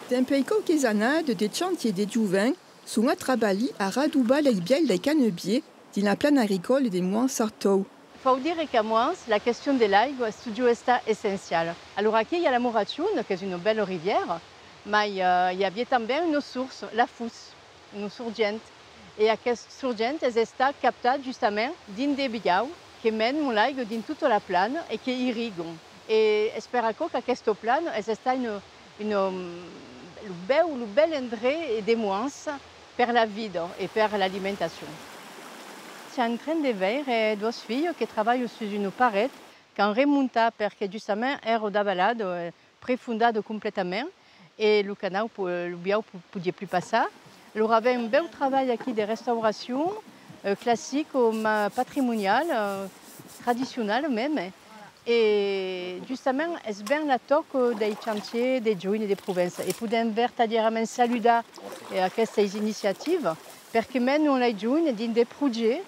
Tempeico Quesanade des chantiers des Jouvins sont à travailler à Radouba Leibiel des Canebiers dans la plaine agricole des Moins Sartou. Faut dire qu'à Moins, la question de l'aigue est essentielle. Alors ici, il y a la Moratchoune, qui est une belle rivière, mais il y a aussi une source, la Fousse, une sourgente. Et cette sourgente est captée justement dans des biaux qui mènent l'aigue dans toute la plaine et qui irriguent. Et j'espère que cette plaine est le bel endroit des Moins pour la vie et pour l'alimentation. C'est un train de verre et deux filles qui travaillent sur une parette qui remonte parce que justement est de balade profondée complètement et le canal le biao ne pouvait plus passer. Alors avait un beau travail ici de restauration classique patrimoniale, traditionnelle même. Et justement, c'est bien la toque des chantiers, des joints et des provinces. Et pour verdaderamente saluer ces initiatives, parce que maintenant les joints dans des projets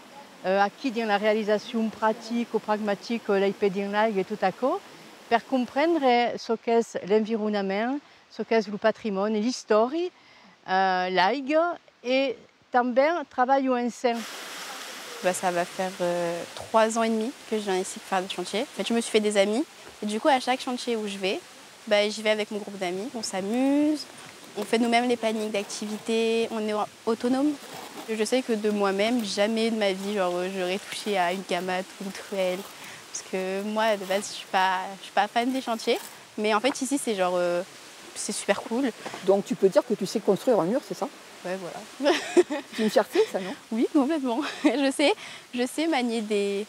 qui dans la réalisation pratique ou pragmatique, les pédinlagues et tout à coup, pour comprendre ce qu'est l'environnement, ce qu'est le patrimoine, l'histoire, l'aigue et también travail ensemble. Ça va faire 3 ans et demi que je viens ici pour faire des chantiers. En fait, je me suis fait des amis. Et du coup, à chaque chantier où je vais, j'y vais avec mon groupe d'amis. On s'amuse, on fait nous-mêmes les plannings d'activités, on est autonome. Je sais que de moi-même, jamais de ma vie, j'aurais touché à une gamate ou une truelle. Parce que moi, de base, je suis pas fan des chantiers. Mais en fait, ici, c'est super cool. Donc tu peux dire que tu sais construire un mur, c'est ça? Ouais, voilà. C'est une fierté, ça, non? Oui, complètement. Je sais manier des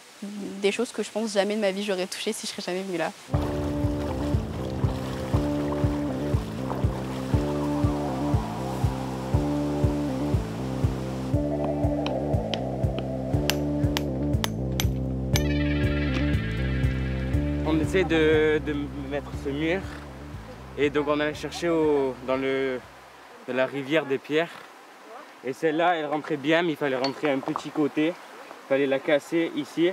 choses que je pense jamais de ma vie j'aurais touché si je serais jamais venue là. On essaie de mettre ce mur et donc on allait chercher dans la rivière des pierres. Et celle-là, elle rentrait bien, mais il fallait rentrer un petit côté. Il fallait la casser ici.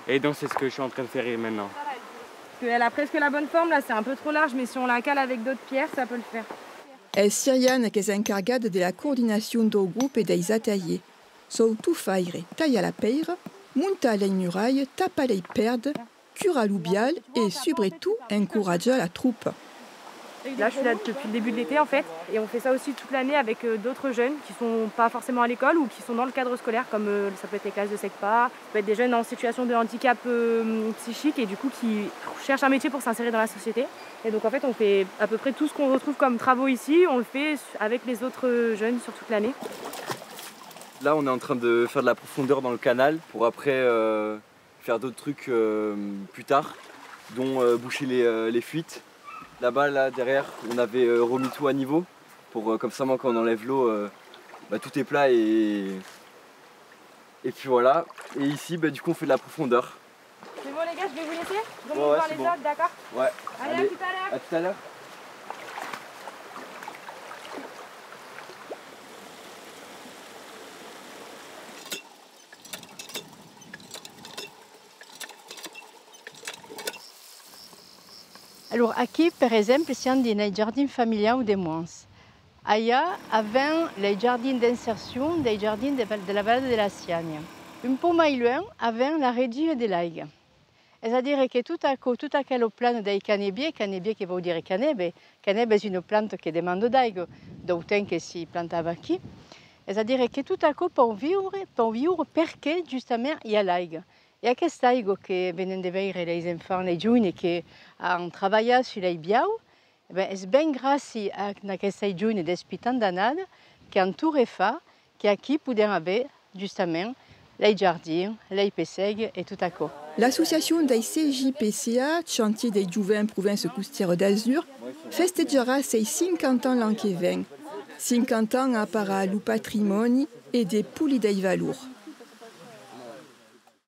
Et donc c'est ce que je suis en train de faire maintenant. Elle a presque la bonne forme, là c'est un peu trop large, mais si on la cale avec d'autres pierres, ça peut le faire. É Siriane que s'encargada de la coordination do groupe et des ateliers. Sou tout faire, taille la peire, monta les murailles, tapa les perdes, cura l'oubial et surtout encouragea la troupe. Là, je suis là depuis le début de l'été en fait, et on fait ça aussi toute l'année avec d'autres jeunes qui sont pas forcément à l'école ou qui sont dans le cadre scolaire, comme ça peut être les classes de SECPA, ça peut être des jeunes en situation de handicap psychique et du coup qui cherchent un métier pour s'insérer dans la société. Et donc en fait, on fait à peu près tout ce qu'on retrouve comme travaux ici, on le fait avec les autres jeunes sur toute l'année. Là, on est en train de faire de la profondeur dans le canal pour après faire d'autres trucs plus tard, dont boucher les fuites. Là-bas, là derrière, on avait remis tout à niveau pour comme ça, quand on enlève l'eau, tout est plat et puis voilà. Et ici, du coup, on fait de la profondeur. C'est bon les gars, je vais vous laisser. Je remonte voir les bon. autres, d'accord? Ouais. Allez, à tout à l'heure. À tout à l'heure. Alors ici, par exemple, c'est un jardin familial des Moins. Ailleurs, avant les jardins d'insertion des jardins de la vallée de la Siagne. Un peu plus loin, avant la réduction de l'aigue. C'est-à-dire que tout à quel plan des canebiers qui veut dire canebe, canebe est une plante qui demande d'aigue, d'autant que si plante ici. C'est-à-dire que tout à coup, pour vivre parce que justement il y a l'aigue. Et à cette aigue que viennent de voir les enfants, les jeunes qui ont travaillé sur les biaux, c'est bien grâce à ces jeunes d'espitants d'anade qui ont tout refait, qui ici pouvaient avoir justement les jardins, les pessegues et tout à coup. L'association des CJPCA, Chantier des Jouvins Province Costière d'Azur, festeggerà ses 50 ans l'an qui vient. 50 ans à part le patrimoine et des poules des valours.